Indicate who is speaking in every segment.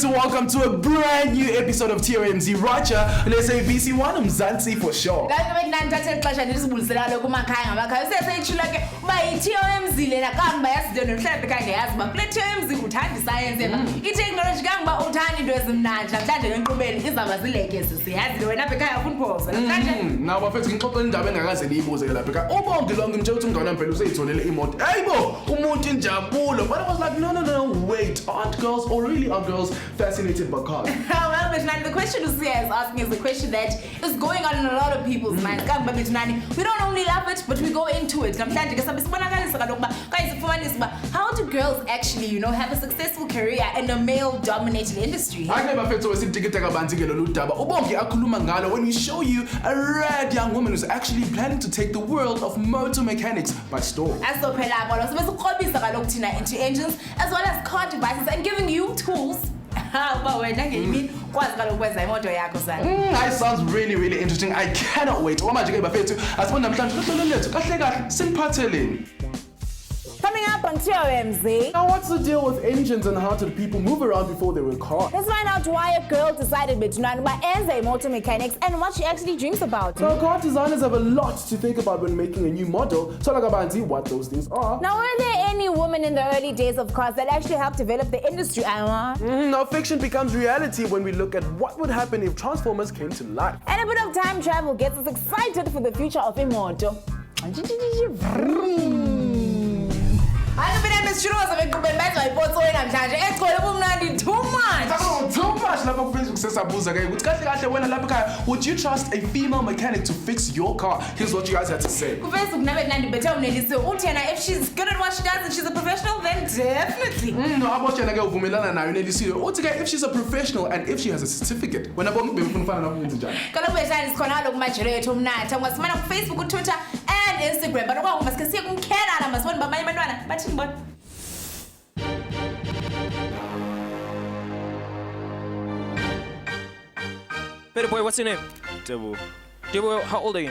Speaker 1: Welcome to a brand new episode of TOMz Roger on SABC UMzansi for sure. Now bafethu ngixoxa indaba engakaze niyibuze ke lapha. Ubonke lonke nje uthi ungana phela useyitholele imoto. Hayibo, umuntu injabulo. But I was like, no, wait. Aren't girls or really are girls fascinated by cars?
Speaker 2: Well, the question Lucia is asking is the question that is going on in a lot of people's minds. We don't only love it, but we go into it. How do girls actually, have a successful career in a male-dominated industry?
Speaker 1: When we show you a rad young woman who's actually planning to take the world of motor mechanics by storm.
Speaker 2: Into engines as well as car devices and giving you tools.
Speaker 1: That sounds really interesting. I cannot wait.
Speaker 2: Coming up on TOMz.
Speaker 1: Now what's the deal with engines and how did people move around before they were cars?
Speaker 2: Let's find out why a girl decided between motor mechanics and what she actually dreams about.
Speaker 1: So car designers have a lot to think about when making a new model. So what those things are.
Speaker 2: Now were there any women in the early days of cars that actually helped develop the industry, Anwar?
Speaker 1: Now fiction becomes reality when we look at what would happen if Transformers came to life.
Speaker 2: And a bit of time travel gets us excited for the future of Imoto. Too much
Speaker 1: would you trust a female mechanic to fix your car? Here's what you guys had to say.
Speaker 2: If she's good at what she does and she's a professional, then definitely.
Speaker 1: If she's a professional and if she has a certificate.
Speaker 2: Facebook, Twitter, and Instagram.
Speaker 3: Better boy, what's your name?
Speaker 4: Debo.
Speaker 3: Debo, how old are you?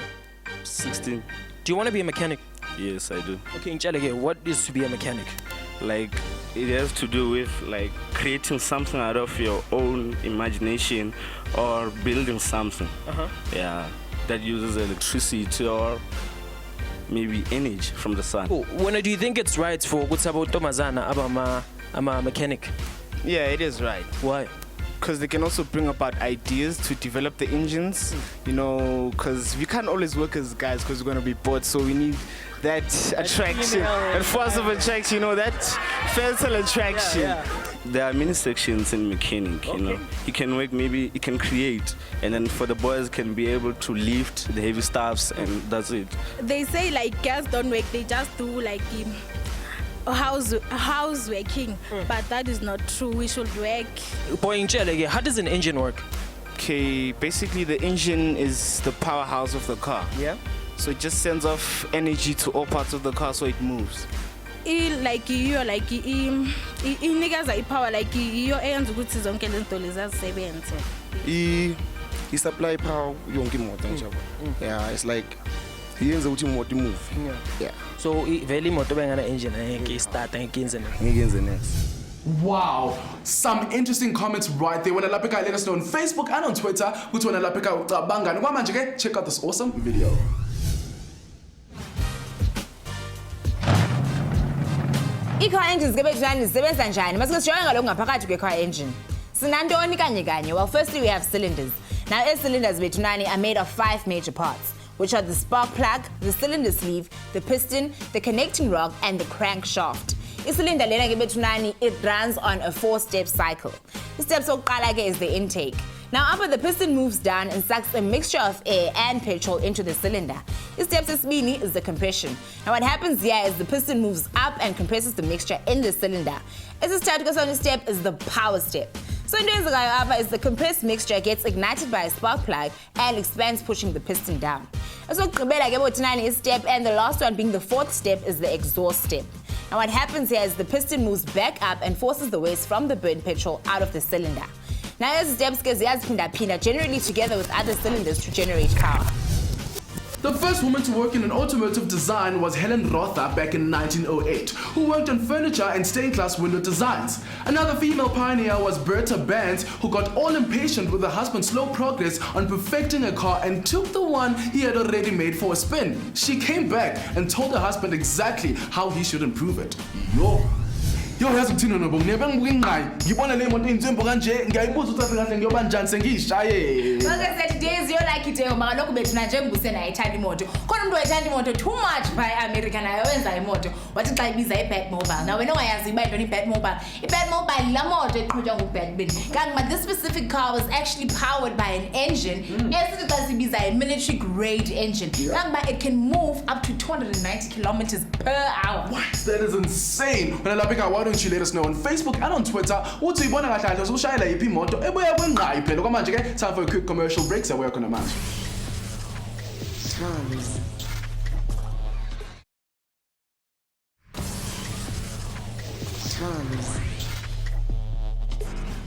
Speaker 4: 16.
Speaker 3: Do you want to be a mechanic?
Speaker 4: Yes, I do.
Speaker 3: Okay, Nchale, what is to be a mechanic?
Speaker 4: Like, it has to do with creating something out of your own imagination or building something. Yeah, that uses electricity or maybe energy from the sun.
Speaker 3: Oh, when do you think it's right for Gutsabo Tomazana a mechanic?
Speaker 5: Yeah, it is right.
Speaker 3: Why?
Speaker 5: Because they can also bring about ideas to develop the engines, because we can't always work as guys because we're going to be bored, so we need that attraction, that force of attraction, that fatal attraction.
Speaker 3: Yeah.
Speaker 4: There are many sections in mechanic, You can work, maybe you can create, and then for the boys can be able to lift the heavy stuffs, and that's it.
Speaker 6: They say girls don't work, they just do houseworking, but that is not true. We should work.
Speaker 3: Boy, how does an engine work?
Speaker 5: Okay, basically the engine is the powerhouse of the car.
Speaker 3: Yeah.
Speaker 5: So it just sends off energy to all parts of the car so it moves.
Speaker 6: Power your eyenza ukuthi zonke lezinto lezi zisebenze.
Speaker 7: I supply power yonke imoto nje. Yeah, it's like yenza ukuthi imoto move. Yeah.
Speaker 3: So vele imoto bengana engine angeke start angeke
Speaker 7: next.
Speaker 1: Wow, some interesting comments right there. When let us know on Facebook and on Twitter. Which one check out this awesome video.
Speaker 2: I-car engines zisebenza njani? Masike sijoye ngalokho ngaphakathi kwe-car engine. Sinantoni kanye? Well, firstly we have cylinders. Now, cylinders are made of 5 major parts, which are the spark plug, the cylinder sleeve, the piston, the connecting rod, and the crankshaft. Icylinder lena it runs on a 4-step cycle. The steps is the intake. Now, after the piston moves down and sucks a mixture of air and petrol into the cylinder. Step sesibini is the compression. Now, what happens here is the piston moves up and compresses the mixture in the cylinder. Esesithathu step is the power step. So into eyenzekayo apha is the compressed mixture gets ignited by a spark plug and expands, pushing the piston down. Esokugqibela ke botinani is step, and the last one being the fourth step is the exhaust step. Now, what happens here is the piston moves back up and forces the waste from the burnt petrol out of the cylinder. Now, these steps get generally together with other cylinders to generate power.
Speaker 1: The first woman to work in an automotive design was Helen Rother back in 1908, who worked on furniture and stained glass window designs. Another female pioneer was Bertha Benz, who got all impatient with her husband's slow progress on perfecting a car and took the one he had already made for a spin. She came back and told her husband exactly how he should improve it. Yo, yazi ukuthina nobo ngiyabengibuka ingqayi ngibona le moto inzembo kanje ngiyayibuza ukuthi kahle ngiyoba njani sengiyishaye.
Speaker 2: Okay, so today is your lucky day maka lokho bethu na nje ngibuse nayo ithanda imoto. Khona umuntu oyithanda imoto too much by America nayo wenza imoto. Wathi xa ibiza i-Bad Mobile. Now wena ungayazi iba yintoni i-Bad Mobile. I-Bad Mobile la moto eqhutshwa ngu-Bad Bin. Kanti but this specific car was actually powered by an engine esithi xa sibiza a military grade engine. Kanti but it can move up to 290 kilometers per hour.
Speaker 1: What? That is insane. When I why don't you let us know on Facebook and on Twitter? Uthi ibona kahle kahle ushayela yiphi imoto ebuya kwengqayi phela kwamanje ke time for a quick commercial break. So we're going to match.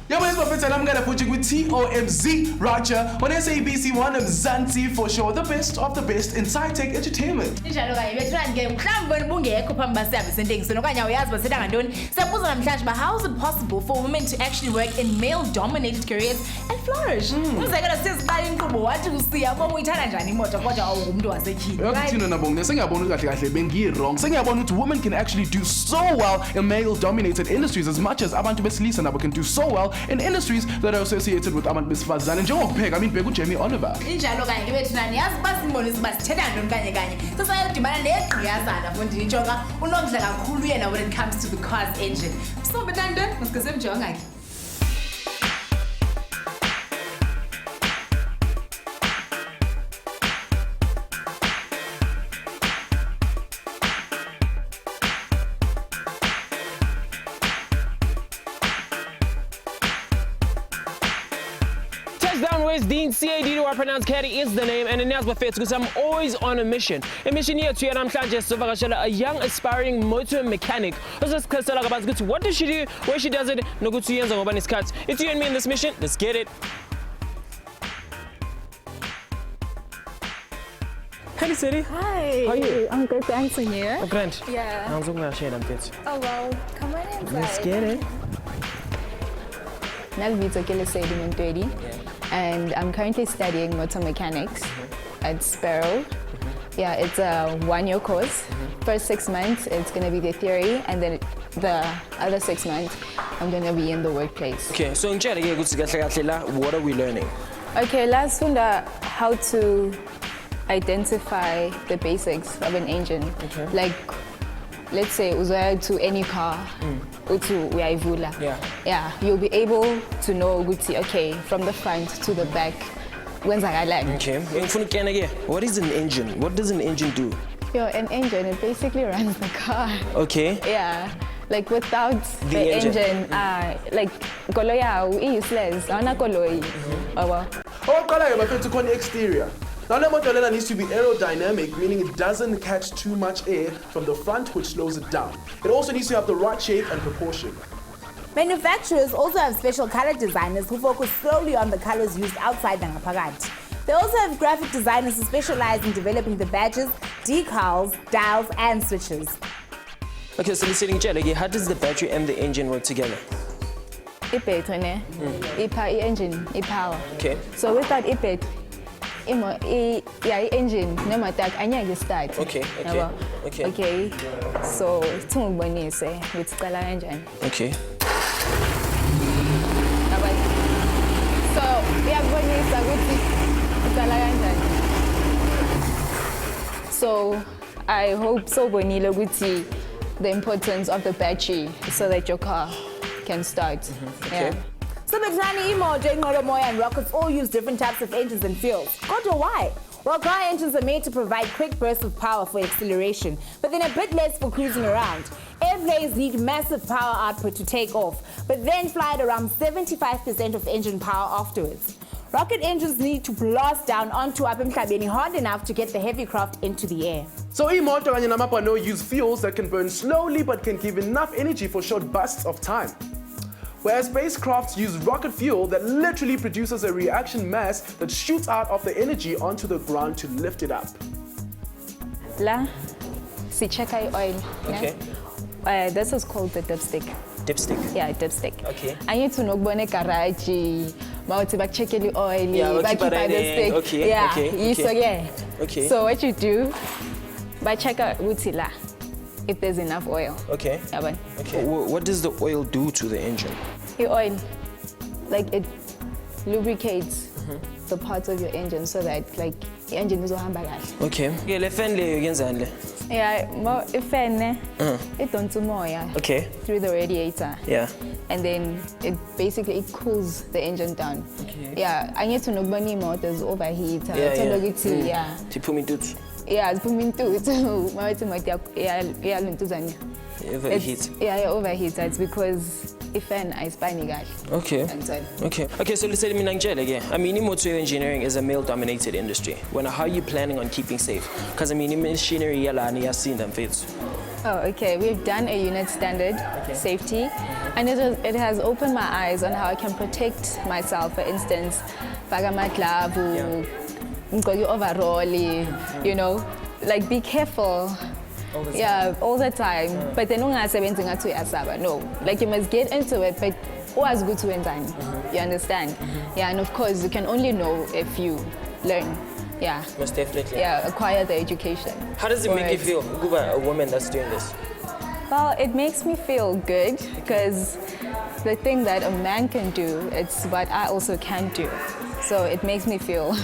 Speaker 1: Yeah, but I'm gonna put you with TOMz Roger on SABC One of Zanzi for sure. The best of the best in sci-tech entertainment.
Speaker 2: Njalo kanye bethuna nje mhlawumbe bungekho phambi baSABC intengiso okanye uyazi basetha ngantoni. Siyabuza namhlanje but how is it possible for women to actually work in male-dominated careers and flourish? Umzekelo siziqala inkqubo wathi usiya bonke uyithanda njani imoto kodwa awungumuntu wasekhini.
Speaker 1: Yakuthina nabonke sengiyabona kahle kahle bengi-wrong. Sengiyabona ukuthi women can actually do so well in male-dominated industries as much as abantu besilisa nabo can do so well in industries that are associated with abantu besifazane njengokupheka. I mean bheka uJamie Oliver.
Speaker 2: Injalo kanye bethunani yazi basibonisa basithetha ngantoni kanye sesayodibana negqiyazana mfundini njengoba unomdla kakhulu yena when it comes to the car's engine. So bethandwe masikese mjonga ke.
Speaker 3: Touchdown West Dean CAD to our pronounced caddy is the name, and in Nyazba Fits because I'm always on a mission. A mission here to namhlanje sivakashela a young aspiring motor mechanic. What does she do, where she does it, nokuthi yenza ngoba nesikhathi. It's you and me in this mission. Let's get it. Hey, City.
Speaker 8: Hi.
Speaker 3: How are you?
Speaker 8: I'm good, thanks, and you?
Speaker 3: Oh, Grant.
Speaker 8: Yeah.
Speaker 3: I'm so glad she had
Speaker 8: Oh, well, come on inside.
Speaker 3: Let's get it.
Speaker 8: And I'm currently studying motor mechanics at Sparrow. Yeah, it's a one-year course. First 6 months, it's going to be the theory, and then the other 6 months, I'm going to be in the workplace.
Speaker 3: Okay, so what are we learning?
Speaker 8: Okay, let's find out how to identify the basics of an engine.
Speaker 3: Okay.
Speaker 8: Like, let's say uzoya to any car, uthi uyayivula. Yeah, you'll be able to know ukuthi okay, from the front to the back kwenzakalani.
Speaker 3: Okay. What is an engine? What does an engine do?
Speaker 8: Yo, an engine, it basically runs the car.
Speaker 3: Okay.
Speaker 8: Yeah. Like without the engine, like koloi yawo useless. Awuna koloi.
Speaker 1: Oqala ke bafethu khona exterior. Now the motor needs to be aerodynamic, meaning it doesn't catch too much air from the front, which slows it down. It also needs to have the right shape and proportion.
Speaker 2: Manufacturers also have special color designers who focus solely on the colors used outside the ngaphakathi. They also have graphic designers who specialize in developing the badges, decals, dials, and switches.
Speaker 3: Okay, so listening, how does the battery and the engine work together?
Speaker 8: I-battery, engine, power.
Speaker 3: Okay.
Speaker 8: So without battery, engine nemoto anyeke start. Okay. So singubonise ukuthi cala kanjani.
Speaker 3: Okay.
Speaker 8: So iyabonisa ukuthi ucala kanjani. So I hope so bonile ukuthi the importance of the battery so that your car can start.
Speaker 3: Okay.
Speaker 8: Yeah.
Speaker 2: So between imoto, inqwelomoya and rockets all use different types of engines and fuels. Kodwa why? Well, car engines are made to provide quick bursts of power for acceleration, but then a bit less for cruising around. Airplanes need massive power output to take off, but then fly at around 75% of engine power afterwards. Rocket engines need to blast down onto emhlabeni hard enough to get the heavy craft into the air.
Speaker 1: So imoto kanye namabhano use fuels that can burn slowly but can give enough energy for short bursts of time. Whereas spacecrafts use rocket fuel that literally produces a reaction mass that shoots out of the energy onto the ground to lift it up.
Speaker 8: La, si check oil.
Speaker 3: Okay.
Speaker 8: Yeah? This is called the dipstick.
Speaker 3: Dipstick.
Speaker 8: Yeah, dipstick.
Speaker 3: Okay.
Speaker 8: I need to know bone garage. Mawuthi bakucheckele oil,
Speaker 3: Yeah,
Speaker 8: bakhipha
Speaker 3: bakhipha
Speaker 8: the stick.
Speaker 3: okay,
Speaker 8: Yeah,
Speaker 3: okay,
Speaker 8: so yeah.
Speaker 3: Okay.
Speaker 8: So what you do, check out ukuthi la if there's enough oil.
Speaker 3: Okay.
Speaker 8: Yabona.
Speaker 3: Okay. What does the oil do to the engine?
Speaker 8: The oil, like it lubricates the parts of your engine so that like the engine izohamba kahle.
Speaker 3: Okay. Okay, le fan leyo yenzani le?
Speaker 8: Yeah, ifan it donsa umoya
Speaker 3: Okay.
Speaker 8: through the radiator.
Speaker 3: Yeah.
Speaker 8: And then it basically cools the engine down.
Speaker 3: Okay.
Speaker 8: Yeah, I need to know when motors overheat.
Speaker 3: Yeah. Tiphuma intuthu.
Speaker 8: Yeah, ziphuma intuthu. Mawuthi moto iyaluntuza.
Speaker 3: Overheat.
Speaker 8: Yeah, overheat. It's because ifan ayisipani kahle.
Speaker 3: Okay. Okay, so listen, I mean, automotive engineering is a male-dominated industry. How are you planning on keeping safe? Because I mean, machinery yala seen them fits.
Speaker 8: Oh, okay. We've done a unit standard safety, and it has opened my eyes on how I can protect myself. For instance, fagamatlavu, overall, you know, like be careful. Yeah, all the time. But then no, like you must get into it, but always good to end. You understand? Yeah, and of course you can only know if you learn. Yeah.
Speaker 3: Most definitely.
Speaker 8: Yeah, acquire the education.
Speaker 3: How does it make you feel, a woman that's doing this?
Speaker 8: Well, it makes me feel good because the thing that a man can do, it's what I also can do. So it makes me feel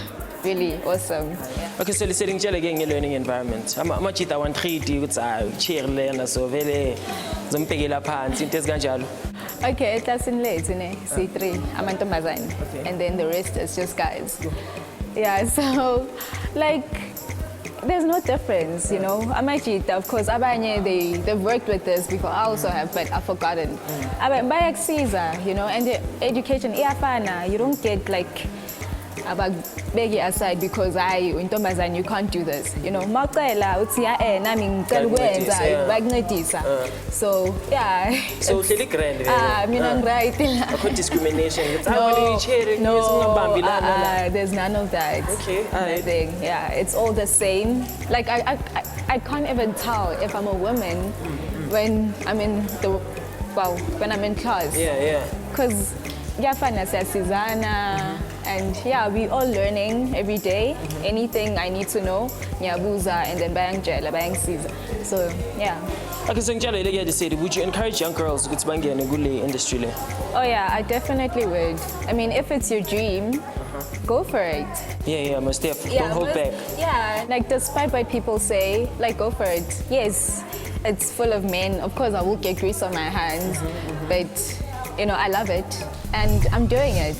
Speaker 8: really awesome. Yeah.
Speaker 3: Okay, so let's again in learning environment. I'm a chita 130 with a chair learner, so very zompegela pants, into ganjalo.
Speaker 8: Okay, that's in late, C3, amantombazane. And then the rest is just guys. Yeah, so like there's no difference, you know. Amachita, of course, abanye they've worked with this before. I also have, but I've forgotten. By Caesar, you know, and the education, you don't get like about beg aside because you can't do this. You know, so yeah.
Speaker 3: So it's grand.
Speaker 8: Right.
Speaker 3: Discrimination.
Speaker 8: No, there's none of that.
Speaker 3: Okay.
Speaker 8: Nothing. Yeah, it's all the same. Like I can't even tell if I'm a woman when I'm in when I'm in class.
Speaker 3: Yeah.
Speaker 8: Because and yeah, we all learning every day. Anything I need to know, nyabuza and then bayang Caesar. So yeah.
Speaker 3: Okay, so would you encourage young girls to get in a good industry?
Speaker 8: Oh yeah, I definitely would. I mean, if it's your dream, go for it.
Speaker 3: Yeah, must have. Don't hold back.
Speaker 8: Yeah, like despite what people say, like go for it. Yes, it's full of men. Of course, I will get grease on my hands, but you know, I love it and I'm doing it.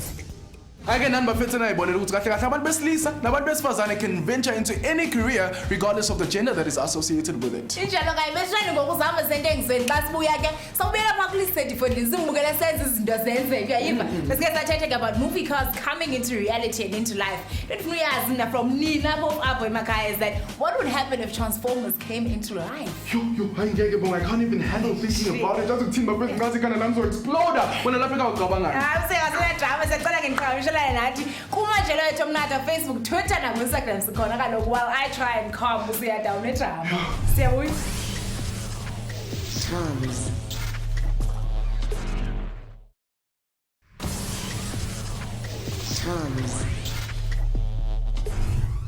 Speaker 1: Again, number 59 abantu besilisa nabantu besifazane can venture into any career regardless of the gender that is associated with it.
Speaker 2: Injalo ke besishane ngokuzama sentengizweni basibuya ke sawubeka pha kuli set for lizimukela senze izinto zenzeke uyayiva besike sathethe about movie cars coming into reality and into life. Letfuna uyazi na from nina apho emakhaya is that what would happen if Transformers came into life?
Speaker 1: Yo, I can't even handle thinking about it. Just think about ngazi kana lamzo explode when lapha ukugabanga.
Speaker 2: Siyasena drama sicela ngiqhawe nathi kumanje lo yethu mnatha Facebook, Twitter na Instagram sikhona kaloku while I try and calm usiya down edrama. Siyabuya.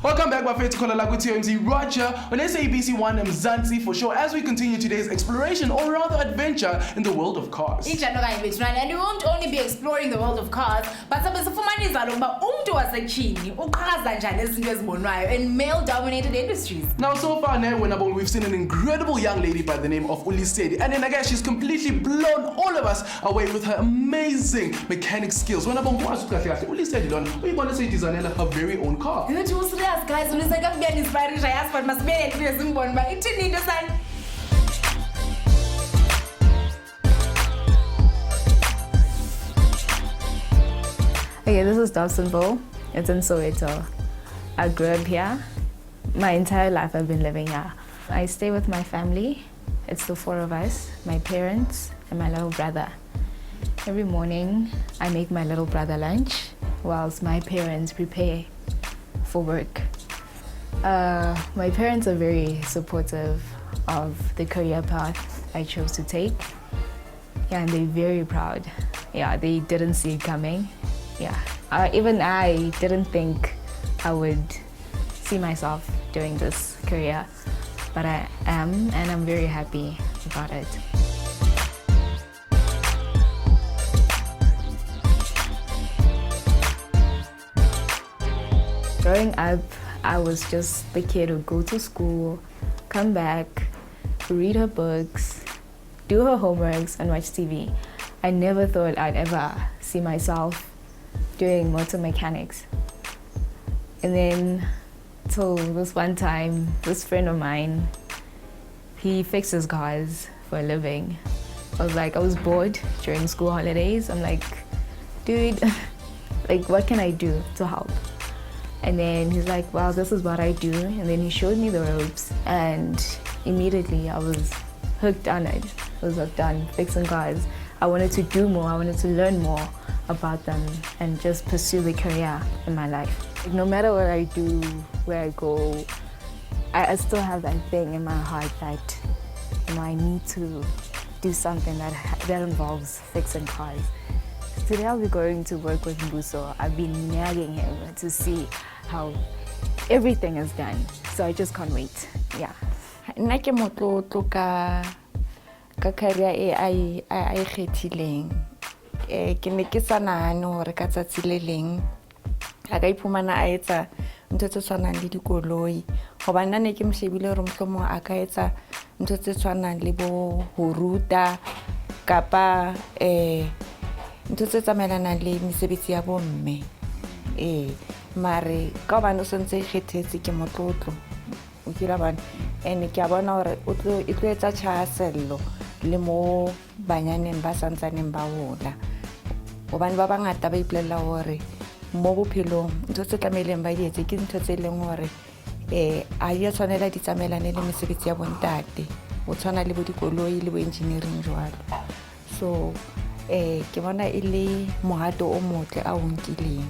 Speaker 2: Welcome back
Speaker 1: back bafethu khona la ku-TOMz Roger on SABC 1 Mzansi for sure as we continue today's exploration or rather adventure in the world of cars.
Speaker 2: Injalo kanye bethunani, and we won't only be exploring the world of cars, but sabe sifumanisa lo kuba umuntu wasetyhini uqhakaza njani ezinto ezibonwayo in male-dominated industries.
Speaker 1: Now so far now, we've seen an incredible young lady by the name of Ulisedi, and then I guess she's completely blown all of us away with her amazing mechanic skills. When Ulisedi lona uyibona seyidesignela her very own car.
Speaker 2: Serious guys, Ulisedi akubeni inspiring yas but masibele into simbona ba ithini into san.
Speaker 8: Okay, this is Dobsonville. It's in Soweto. I grew up here. My entire life I've been living here. I stay with my family. It's the four of us, my parents and my little brother. Every morning I make my little brother lunch whilst my parents prepare for work. My parents are very supportive of the career path I chose to take. Yeah, and they're very proud. Yeah, they didn't see it coming. Yeah, even I didn't think I would see myself doing this career, but I am, and I'm very happy about it. Growing up, I was just the kid who would go to school, come back, read her books, do her homeworks, and watch TV. I never thought I'd ever see myself doing motor mechanics. And then, till this one time, this friend of mine, he fixes cars for a living. I was bored during school holidays. I'm like, dude, like, what can I do to help? And then he's like, well, this is what I do. And then he showed me the ropes, and immediately I was hooked on it. I was hooked on fixing cars. I wanted to do more, I wanted to learn more about them and just pursue the career in my life. Like, no matter what I do, where I go, I still have that thing in my heart that, you know, I need to do something that involves fixing cars. Today I'll be going to work with Mbuso. I've been nagging him to see how everything is done. So I just can't wait. Yeah.
Speaker 9: Nna ke motlotlo ka career e ai kgethileng. Ke ne ke sa nahane hore ka tsatsi le leng a ka iphumana a etsa ntho tse tshwanang le dikoloi. Hobane nna ne ke mshebile hore mohlomong a ka etsa ntho tse tshwanang le bo ho ruta kapa ntho tse tsamaelanang le mesebetsi ya bomme. Mare ka hobane o sentse ikgethetse ke motlotlo. O kila bana ene ke a bona hore o tlo etsa thahasello le mo banyaneng ba santsaneng ba hola. Hobane ba bangata ba ipolella hore mo bophelong ntho tse tlameileng ba di etse ke ntho tse leng hore a ya tshwanela di tsamaelane le mesebetsi ya bontate. O tshwana le bo dikoloi le bo engineering jwalo. So ke bona e le mohato o motle a o nkileng.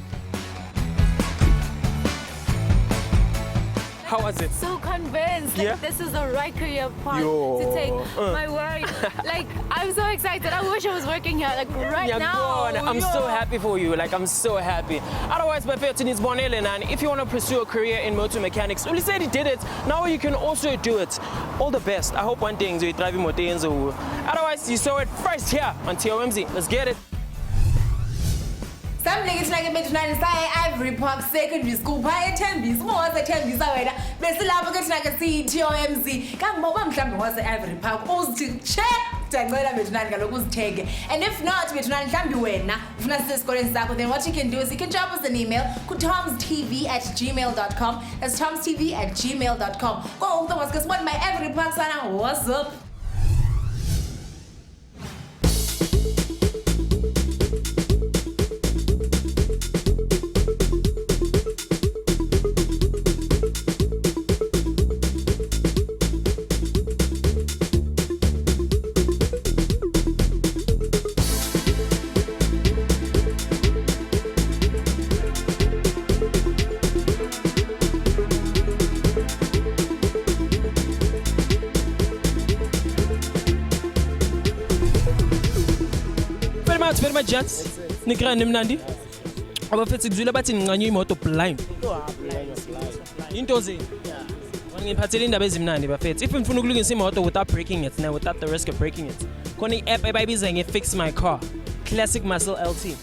Speaker 3: How was it?
Speaker 6: So convinced that this is the right career path to take. My word, like I'm so excited. I wish I was working here like right now.
Speaker 3: I'm so happy for you. Like I'm so happy. Otherwise, my favorite is Bonelen, and if you want to pursue a career in motor mechanics, Uli said he did it. Now you can also do it. All the best. I hope one day you're driving motor. Otherwise, you saw it first here on TOMz. Let's get it.
Speaker 2: Something is like a bit tonight inside Ivory Park Secondary School. By TOMz, was a TOMz away. Best love get like a TOMz. Come mobile mhlambe was Ivory Park. Uzithi check tangela bethu kaloku uzithenge. And if not bethu mhlambe wena ufuna sisikoleni sakho, then what you can do is you can drop us an email ku tomztv@gmail.com. That's tomztv@gmail.com. Go Thomas, because what my Ivory Park sana, what's up?
Speaker 3: Very much, Jats. Nikra Nimnandi. Abafethu kuzwile bathi ngincanywe imoto blind. Into zini. Yeah. Ngiphathele indaba ezimnandi bafethu. If ngifuna ukulungisa imoto without breaking it, without the risk of breaking it. Khona i-app ebayibiza nge-Fix My Car. Classic Muscle LT.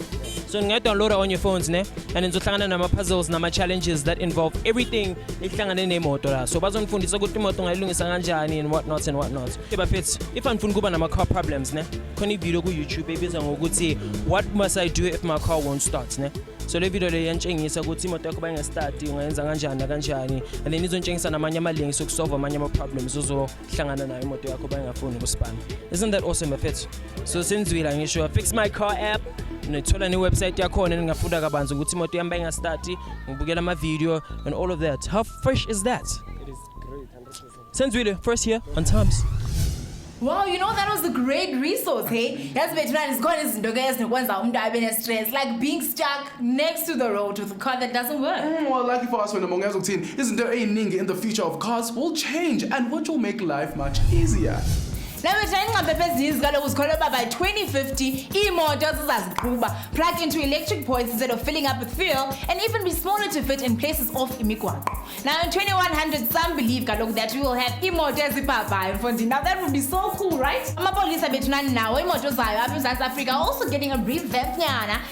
Speaker 3: So ngingayidownloada on your phones and then uzohlangana nama-puzzles nama-challenges that involve everything ehlangane nemoto la. So bazongifundisa ukuthi imoto ngayilungisa kanjani and whatnot and whatnot. Bafethu, if angifuna ukuba nama-car problems khona i-video ku-YouTube ebiza ngokuthi what must I do if my car won't start So le video le yantshengisa ukuthi imoto yakho bayingastart ungayenza kanjani kanjani and then izontshengisa namanye ama-links okusolve amanye ama-problems uzohlangana nayo imoto yakho bayingafuni ukuspana. Isn't that awesome bafethu? So senziwile ngisho Fix My Car app nithola ne-website yakhona ningafunda kabanzi ukuthi imoto yami bayingastart ngibukela ama-video and all of that. How fresh is that?
Speaker 10: It is great, 100%.
Speaker 3: Senziwile first here on TOMz.
Speaker 2: Wow, you know that was a great resource, hey? That's better is going izinto ke ezinokwenza umuntu abe stress, like being stuck next to the road with a car that doesn't work.
Speaker 1: Well, lucky for us when among us isn't there anything in the future of cars will change and which will make life much easier.
Speaker 2: Now we're trying to by 2050, e-motors plug into electric points instead of filling up with fuel, and even be smaller to fit in places off imigwaqo. Now in 2100, some believe that we will have e-motors. Now that would be so cool, right? Now e-motors up in South Africa are also getting a revamp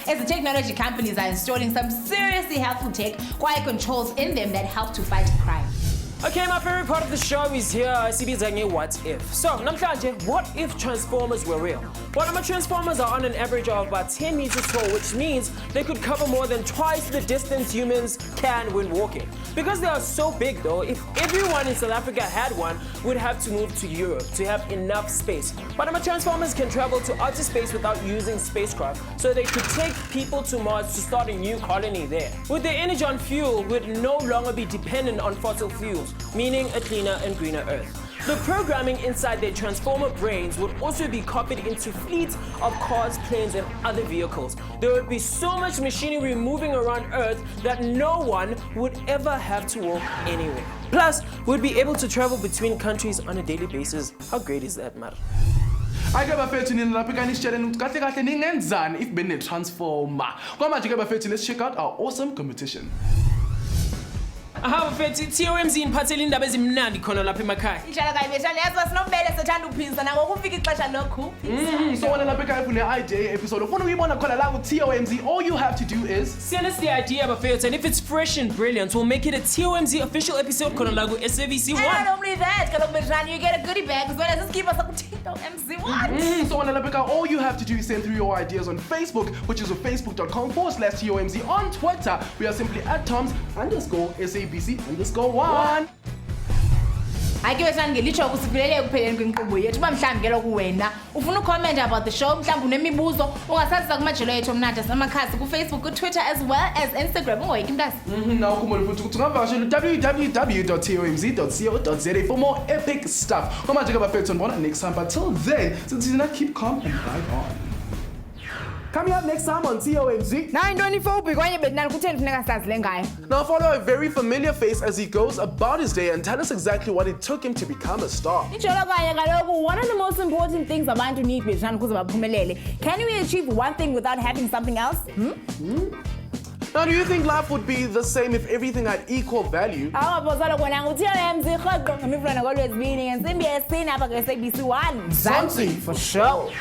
Speaker 2: as the technology companies are installing some seriously helpful tech, quiet controls in them that help to fight crime.
Speaker 3: Okay, my favorite part of the show is here, SABC What If. So, namhlanje, what if Transformers were real? Well, my Transformers are on an average of about 10 meters tall, which means they could cover more than twice the distance humans can when walking. Because they are so big though, if everyone in South Africa had one, we'd have to move to Europe to have enough space. But my Transformers can travel to outer space without using spacecraft, so they could take people to Mars to start a new colony there. With their energy on fuel, we'd no longer be dependent on fossil fuels, meaning a cleaner and greener Earth. The programming inside their Transformer brains would also be copied into fleets of cars, planes, and other vehicles. There would be so much machinery moving around Earth that no one would ever have to walk anywhere. Plus, we'd be able to travel between countries on a daily basis. How great is that, man?
Speaker 1: Ake bafethu nina lapha kanishitshela ukuthi kahle kahle ningenzani if bene transformer. Kwamanje ke bafethu, let's check out our awesome competition.
Speaker 3: Aha bafethu, TOMz iniphathele indaba ezimnandi khona lapha emakhaya.
Speaker 2: Inshallah kayi beshane yazi sinobele sethanda ukuphindisa na ngokufika ixesha lokhu.
Speaker 1: So wena lapha ekhaya une-idea episode ufuna uyibona khona la ku-TOMz, all you have to do is
Speaker 3: send us the idea bafethu, and if it's fresh and brilliant, we'll make it a TOMz official episode khona la ku-SABC
Speaker 2: And not only that, kaloku beshane, you get a goodie bag as well as a skipper sa ku-TOMz. What?
Speaker 1: So wena lapha ekhaya, all you have to do is send through your ideas on Facebook, which is facebook.com/TOMz. On Twitter, we are simply at TOMz_SABC_1.
Speaker 2: Ake beshane ngelitsho ukusiphelele ekupheleni kwenkqubo yethu uba mhlawumbi ke lokhu wena ufuna ucomment about the show, mhlawumbi unemibuzo ungasazisa kumajelo yethu omnandi asamakhasi ku-Facebook, ku-Twitter as well as Instagram. Ungoyiki mntasi.
Speaker 1: Now ukhumbule futhi ukuthi ungavakashela www.tomz.co.za for more epic stuff. Kwamanje ke bafethu ndibona next time, but till then, since keep calm and ride on. Coming up next time on TOMz. Now follow a very familiar face as he goes about his day and tell us exactly what it took him to become a star.
Speaker 2: One of the most important things abantu need ukuze baphumelele. Can we achieve one thing without having something else?
Speaker 1: Now, do you think life would be the same if everything had equal value?
Speaker 2: For sure.